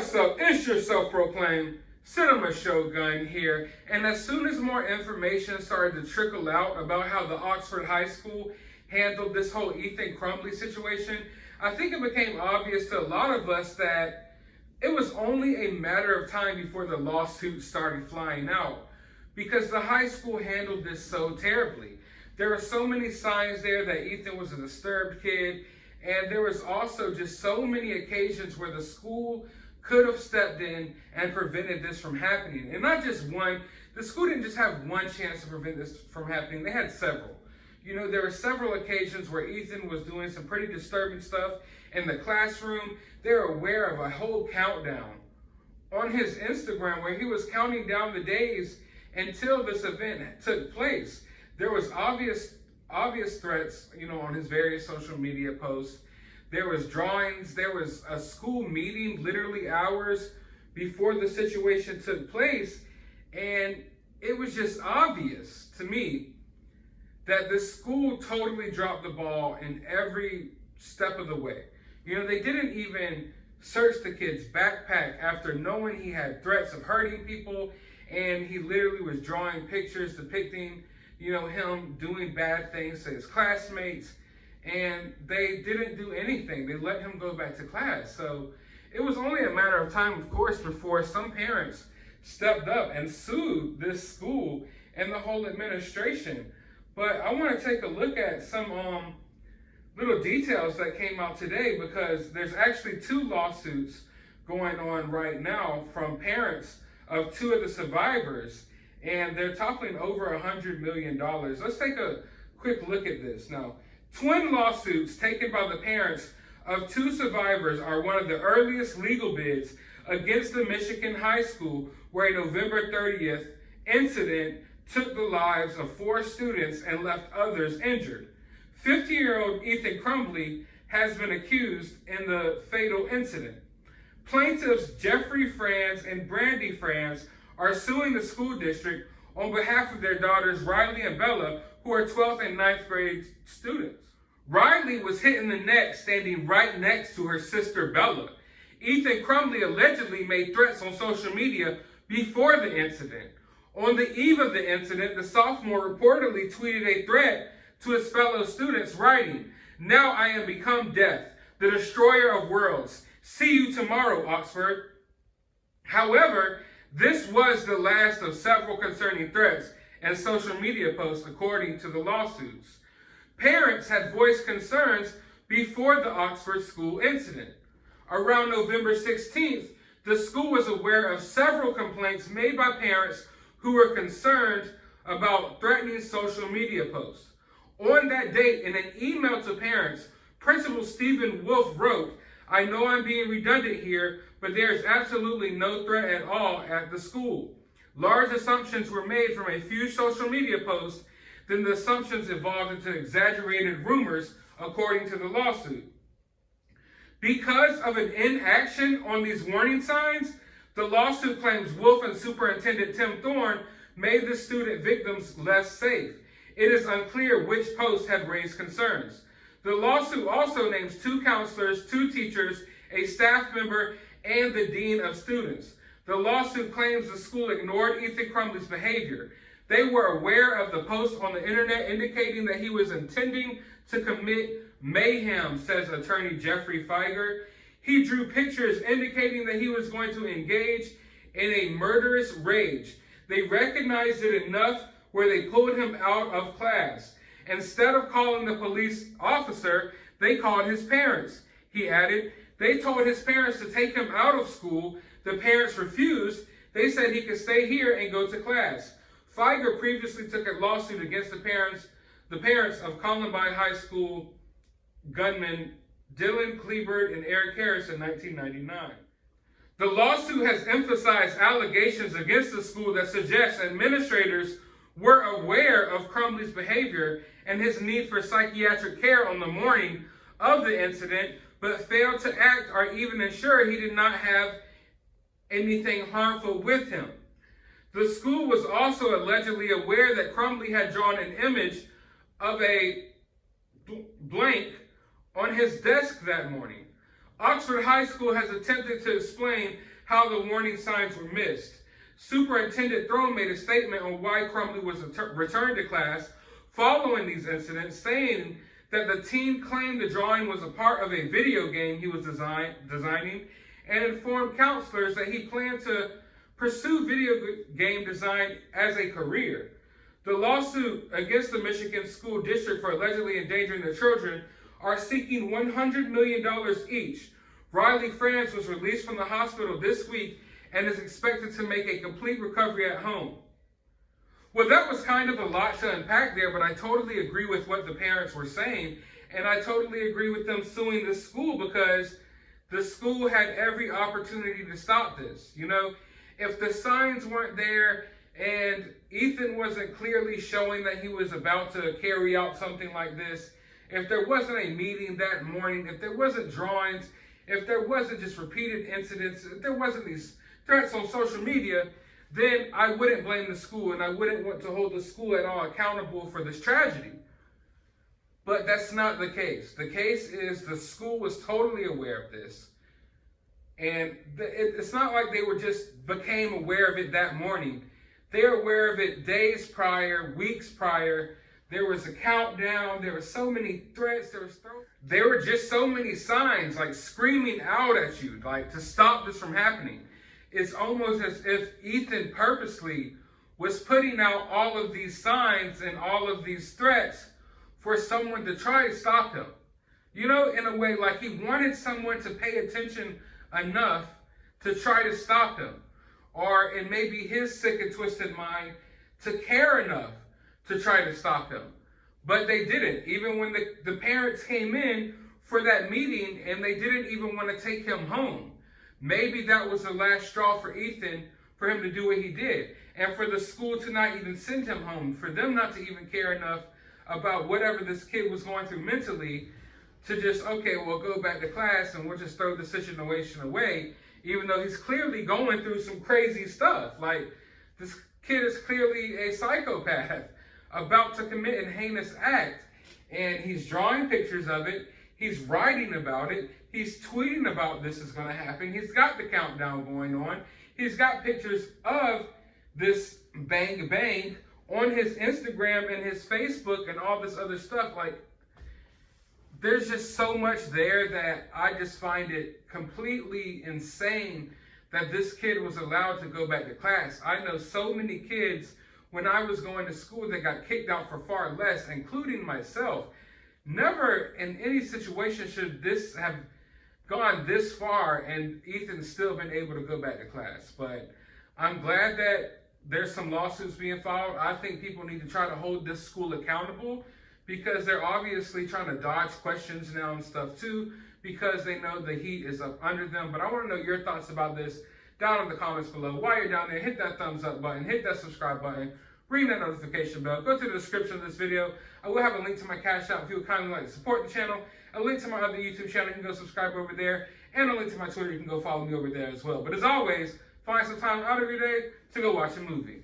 What's up? It's your self-proclaimed cinema shogun here. And as soon as more information started to trickle out about how the Oxford High School handled this whole Ethan Crumbley situation, I think it became obvious to a lot of us that it was only a matter of time before the lawsuits started flying out, because the high school handled this so terribly. There were so many signs there that Ethan was a disturbed kid, and there was also just so many occasions where the school could have stepped in and prevented this from happening. And not just one, the school didn't just have one chance to prevent this from happening, they had several. You know, there were several occasions where Ethan was doing some pretty disturbing stuff in the classroom. They're aware of a whole countdown on his Instagram where he was counting down the days until this event took place. There was obvious threats, you know, on his various social media posts. There was drawings. There was a school meeting literally hours before the situation took place. And it was just obvious to me that the school totally dropped the ball in every step of the way. You know, they didn't even search the kid's backpack after knowing he had threats of hurting people, and he literally was drawing pictures depicting, you know, him doing bad things to his classmates, and they didn't do anything. They let him go back to class. So it was only a matter of time, of course, before some parents stepped up and sued this school and the whole administration. But I want to take a look at some little details that came out today, because there's actually two lawsuits going on right now from parents of two of the survivors, and they're toppling over $100 million. Let's take a quick look at this. Now, twin lawsuits taken by the parents of two survivors are one of the earliest legal bids against the Michigan high school, where a November 30th incident took the lives of 4 students and left others injured. 50-year-old Ethan Crumbley has been accused in the fatal incident. Plaintiffs Jeffrey Franz and Brandy Franz are suing the school district on behalf of their daughters Riley and Bella, who are 12th and 9th grade students. Riley was hit in the neck standing right next to her sister Bella. Ethan Crumbley allegedly made threats on social media before the incident. On the eve of the incident, the sophomore reportedly tweeted a threat to his fellow students, writing, "Now I am become death, the destroyer of worlds. See you tomorrow, Oxford." However, this was the last of several concerning threats and social media posts, according to the lawsuits. Parents had voiced concerns before the Oxford school incident. Around November 16th, the school was aware of several complaints made by parents who were concerned about threatening social media posts. On that date, in an email to parents, Principal Stephen Wolf wrote, "I know I'm being redundant here, but there is absolutely no threat at all at the school. Large assumptions were made from a few social media posts, then the assumptions evolved into exaggerated rumors," according to the lawsuit. Because of an inaction on these warning signs, the lawsuit claims Wolf and Superintendent Tim Thorne made the student victims less safe. It is unclear which posts had raised concerns. The lawsuit also names 2 counselors, 2 teachers, a staff member, and the dean of students. The lawsuit claims the school ignored Ethan Crumbley's behavior. They were aware of the posts on the internet indicating that he was intending to commit mayhem, says attorney Jeffrey Feiger. He drew pictures indicating that he was going to engage in a murderous rage. They recognized it enough where they pulled him out of class. Instead of calling the police officer, they called his parents. He added, they told his parents to take him out of school. The parents refused. They said he could stay here and go to class. Feiger previously took a lawsuit against the parents of Columbine High School gunmen Dylan Klebert and Eric Harris in 1999. The lawsuit has emphasized allegations against the school that suggest administrators were aware of Crumbley's behavior and his need for psychiatric care on the morning of the incident, but failed to act or even ensure he did not have anything harmful with him. The school was also allegedly aware that Crumbley had drawn an image of a blank on his desk that morning. Oxford High School has attempted to explain how the warning signs were missed. Superintendent Throne made a statement on why Crumbley was returned to class following these incidents, saying that the teen claimed the drawing was a part of a video game he was designing, and informed counselors that he planned to pursue video game design as a career. The lawsuit against the Michigan School District for allegedly endangering the children are seeking $100 million each. Riley France was released from the hospital this week and is expected to make a complete recovery at home. Well, that was kind of a lot to unpack there, but I totally agree with what the parents were saying, and I totally agree with them suing the school because the school had every opportunity to stop this. You know, if the signs weren't there and Ethan wasn't clearly showing that he was about to carry out something like this, if there wasn't a meeting that morning, if there wasn't drawings, if there wasn't just repeated incidents, if there wasn't these threats on social media, then I wouldn't blame the school and I wouldn't want to hold the school at all accountable for this tragedy. But that's not the case. The case is the school was totally aware of this. And it's not like they were just became aware of it that morning. They're aware of it days prior, weeks prior. There was a countdown. There were so many threats. There were just so many signs like screaming out at you, like to stop this from happening. It's almost as if Ethan purposely was putting out all of these signs and all of these threats for someone to try to stop him. You know, in a way, like he wanted someone to pay attention enough to try to stop him. Or in maybe his sick and twisted mind, to care enough to try to stop him. But they didn't. Even when the parents came in for that meeting and they didn't even want to take him home. Maybe that was the last straw for Ethan for him to do what he did. And for the school to not even send him home, for them not to even care enough about whatever this kid was going through mentally, to just, okay, we'll go back to class and we'll just throw the situation away, even though he's clearly going through some crazy stuff. Like, this kid is clearly a psychopath about to commit an heinous act, and he's drawing pictures of it, he's writing about it, he's tweeting about this is going to happen, he's got the countdown going on, he's got pictures of this bang bang on his Instagram and his Facebook and all this other stuff. Like, there's just so much there that I just find it completely insane that this kid was allowed to go back to class. I know so many kids when I was going to school that got kicked out for far less, including myself. Never in any situation should this have gone this far and Ethan's still been able to go back to class. But I'm glad that there's some lawsuits being filed. I think people need to try to hold this school accountable because they're obviously trying to dodge questions now and stuff too, because they know the heat is up under them. But I want to know your thoughts about this down in the comments below. While you're down there, hit that thumbs up button, hit that subscribe button, ring that notification bell, go to the description of this video. I will have a link to my CashApp if you would kindly like to support the channel, a link to my other YouTube channel, you can go subscribe over there, and a link to my Twitter, you can go follow me over there as well. But as always, find some time out of your day to go watch a movie.